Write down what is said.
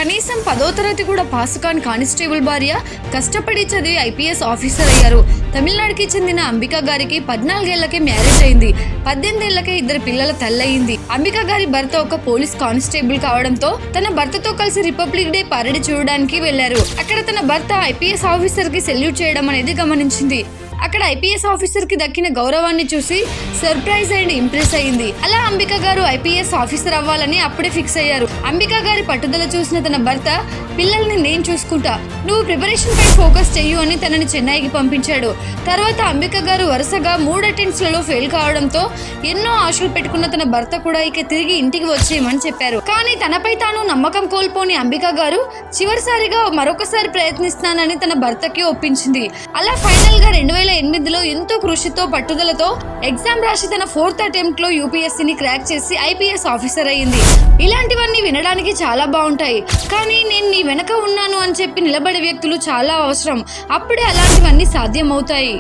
కనీసం 10వ తరగతి కూడా పాస్ కాని కానిస్టేబుల్ భార్య కష్టపడి చదివి ఐపీఎస్ ఆఫీసర్ అయ్యారు. తమిళనాడుకి చెందిన అంబికా గారికి 14 ఏళ్లకే మ్యారేజ్ అయింది. 18 ఏళ్లకే 2 పిల్లల తల్లయింది. అంబికా గారి భర్త ఒక పోలీస్ కానిస్టేబుల్ కావడంతో తన భర్తతో కలిసి రిపబ్లిక్ డే పరేడ్ చూడడానికి వెళ్లారు. అక్కడ తన భర్త ఐపీఎస్ ఆఫీసర్ కి సెల్యూట్ చేయడం అనేది గమనించింది. అక్కడ ఐపీఎస్ ఆఫీసర్ కి దక్కిన గౌరవాన్ని చూసి సర్ప్రైజ్ అండ్ ఇంప్రెస్ అయింది. అలా అంబికా గారు ఐపీఎస్ ఆఫీసర్ అవ్వాలని అప్పుడే ఫిక్స్ అయ్యారు. అంబికా గారి పట్టుదల చూసిన తన భర్త, పిల్లల్ని నేను చూసుకుంటా, నువ్వు ప్రిపరేషన్ పై ఫోకస్ చెయ్యు అని తనని చెన్నైకి పంపించాడు. తర్వాత అంబికా గారు వరుసగా 3 అటెంప్ట్స్ లలో ఫెయిల్ కావడంతో ఎన్నో ఆశలు పెట్టుకున్న తన భర్త కూడా ఇక తిరిగి ఇంటికి వచ్చేయమని చెప్పారు. కానీ తనపై తాను నమ్మకం కోల్పోని అంబికా గారు చివరిసారిగా మరొకసారి ప్రయత్నిస్తానని తన భర్తకి ఒప్పించింది. అలా ఫైనల్ గా 2008లో ఎంతో కృషితో పట్టుదలతో ఎగ్జామ్ రాసి తన 4th అటెంప్ట్ లో యూపీఎస్సీని క్రాక్ చేసి ఐపీఎస్ ఆఫీసర్ అయ్యింది. ఇలాంటివన్నీ వినడానికి చాలా బాగుంటాయి, కానీ నేను నీ వెనక ఉన్నాను అని చెప్పి నిలబడే వ్యక్తులు చాలా అవసరం. అప్పుడే అలాంటివన్నీ సాధ్యమవుతాయి.